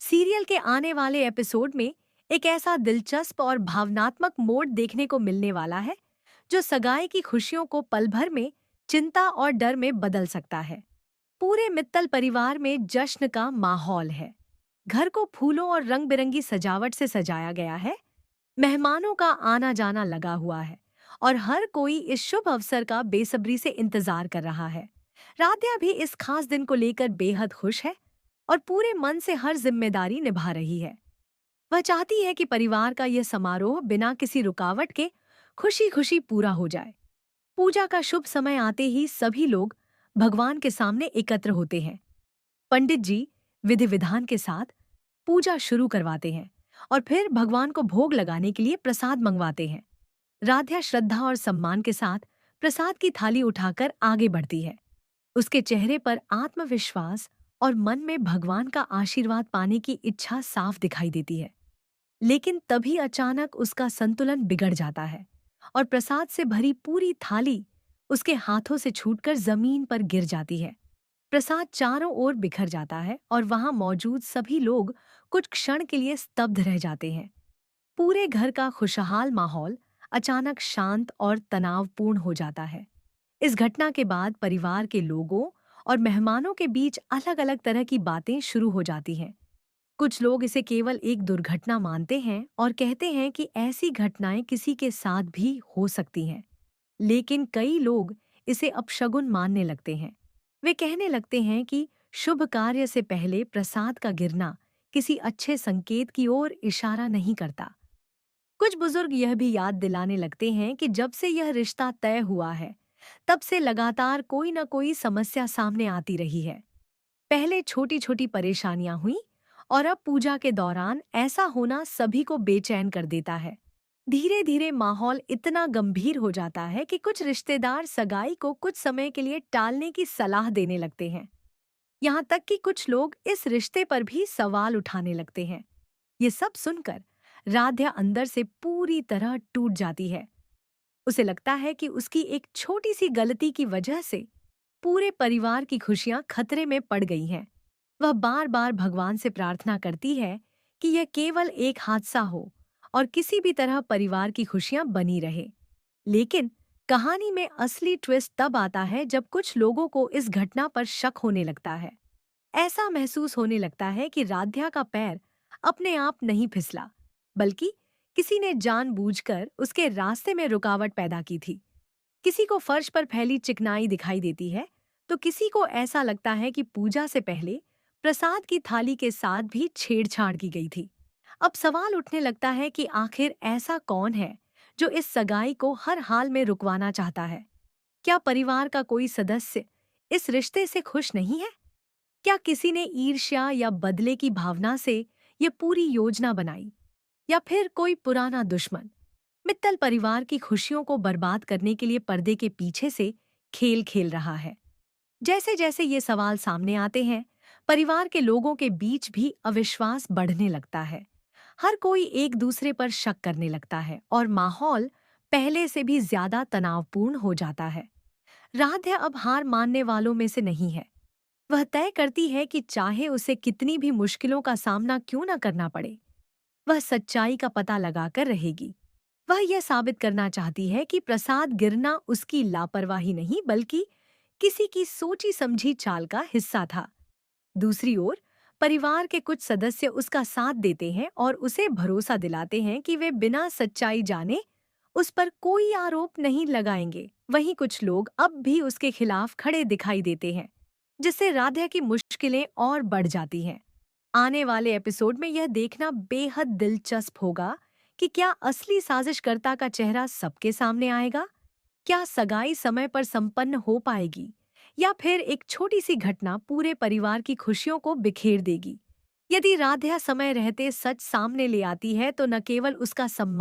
Serial के आने वाले एपिसोड में एक ऐसा दिलचस्प और भावनात्मक मोड़ देखने को मिलने वाला है जो सगाई की खुशियों को पल भर में चिंता और डर में बदल सकता है। पूरे मित्तल परिवार में जश्न का माहौल है। घर को फूलों और रंग बिरंगी सजावट से सजाया गया है। मेहमानों का आना जाना लगा हुआ है और हर कोई इस शुभ अवसर का बेसब्री से इंतजार कर रहा है। राध्या भी इस खास दिन को लेकर बेहद खुश है और पूरे मन से हर जिम्मेदारी निभा रही है। वह चाहती है कि परिवार का यह समारोह बिना किसी रुकावट के खुशी खुशी पूरा हो जाए। पूजा का शुभ समय आते ही सभी लोग भगवान के सामने एकत्र होते हैं। पंडित जी विधि विधान के साथ पूजा शुरू करवाते हैं और फिर भगवान को भोग लगाने के लिए प्रसाद मंगवाते हैं। राध्या श्रद्धा और सम्मान के साथ प्रसाद की थाली उठाकर आगे बढ़ती है। उसके चेहरे पर आत्मविश्वास और मन में भगवान का आशीर्वाद पाने की इच्छा साफ दिखाई देती है। लेकिन तभी अचानक उसका संतुलन बिगड़ जाता है और प्रसाद से भरी पूरी थाली उसके हाथों से छूटकर जमीन पर गिर जाती है। प्रसाद चारों ओर बिखर जाता है और वहां मौजूद सभी लोग कुछ क्षण के लिए स्तब्ध रह जाते हैं। पूरे घर का खुशहाल माहौल अचानक शांत और तनावपूर्ण हो जाता है। इस घटना के बाद परिवार के लोगों और मेहमानों के बीच अलग अलग तरह की बातें शुरू हो जाती हैं। कुछ लोग इसे केवल एक दुर्घटना मानते हैं और कहते हैं कि ऐसी घटनाएं किसी के साथ भी हो सकती हैं। लेकिन कई लोग इसे अपशगुन मानने लगते हैं। वे कहने लगते हैं कि शुभ कार्य से पहले प्रसाद का गिरना किसी अच्छे संकेत की ओर इशारा नहीं करता। कुछ बुजुर्ग यह भी याद दिलाने लगते हैं कि जब से यह रिश्ता तय हुआ है, तब से लगातार कोई न कोई समस्या सामने आती रही है। पहले छोटी छोटी परेशानियां हुई और अब पूजा के दौरान ऐसा होना सभी को बेचैन कर देता है। धीरे धीरे माहौल इतना गंभीर हो जाता है कि कुछ रिश्तेदार सगाई को कुछ समय के लिए टालने की सलाह देने लगते हैं। यहाँ तक कि कुछ लोग इस रिश्ते पर भी सवाल उठाने लगते हैं। ये सब सुनकर राध्या अंदर से पूरी तरह टूट जाती है। उसे लगता है कि उसकी एक छोटी सी गलती की वजह से पूरे परिवार की खुशियां खतरे में पड़ गई हैं। वह बार बार भगवान से प्रार्थना करती है कि यह केवल एक हादसा हो और किसी भी तरह परिवार की खुशियां बनी रहे। लेकिन कहानी में असली ट्विस्ट तब आता है जब कुछ लोगों को इस घटना पर शक होने लगता है। ऐसा महसूस होने लगता है कि राध्या का पैर अपने आप नहीं फिसला, बल्कि किसी ने जानबूझकर उसके रास्ते में रुकावट पैदा की थी। किसी को फर्श पर फैली चिकनाई दिखाई देती है, तो किसी को ऐसा लगता है कि पूजा से पहले प्रसाद की थाली के साथ भी छेड़छाड़ की गई थी। अब सवाल उठने लगता है कि आखिर ऐसा कौन है जो इस सगाई को हर हाल में रुकवाना चाहता है? क्या परिवार का कोई सदस्य इस रिश्ते से खुश नहीं है? क्या किसी ने ईर्ष्या या बदले की भावना से ये पूरी योजना बनाई? या फिर कोई पुराना दुश्मन मित्तल परिवार की खुशियों को बर्बाद करने के लिए पर्दे के पीछे से खेल खेल रहा है? जैसे जैसे ये सवाल सामने आते हैं, परिवार के लोगों के बीच भी अविश्वास बढ़ने लगता है। हर कोई एक दूसरे पर शक करने लगता है और माहौल पहले से भी ज्यादा तनावपूर्ण हो जाता है। राध्या अब हार मानने वालों में से नहीं है। वह तय करती है कि चाहे उसे कितनी भी मुश्किलों का सामना क्यों न करना पड़े, वह सच्चाई का पता लगाकर रहेगी। वह यह साबित करना चाहती है कि प्रसाद गिरना उसकी लापरवाही नहीं बल्कि किसी की सोची समझी चाल का हिस्सा था। दूसरी ओर परिवार के कुछ सदस्य उसका साथ देते हैं और उसे भरोसा दिलाते हैं कि वे बिना सच्चाई जाने उस पर कोई आरोप नहीं लगाएंगे। वहीं कुछ लोग अब भी उसके खिलाफ खड़े दिखाई देते हैं, जिससे राध्या की मुश्किलें और बढ़ जाती हैं। आने वाले एपिसोड में यह देखना बेहद दिलचस्प होगा कि क्या असली साजिशकर्ता का चेहरा सबके सामने आएगा? क्या सगाई समय पर संपन्न हो पाएगी या फिर एक छोटी सी घटना पूरे परिवार की खुशियों को बिखेर देगी? यदि राध्या समय रहते सच सामने ले आती है तो न केवल उसका सम्मान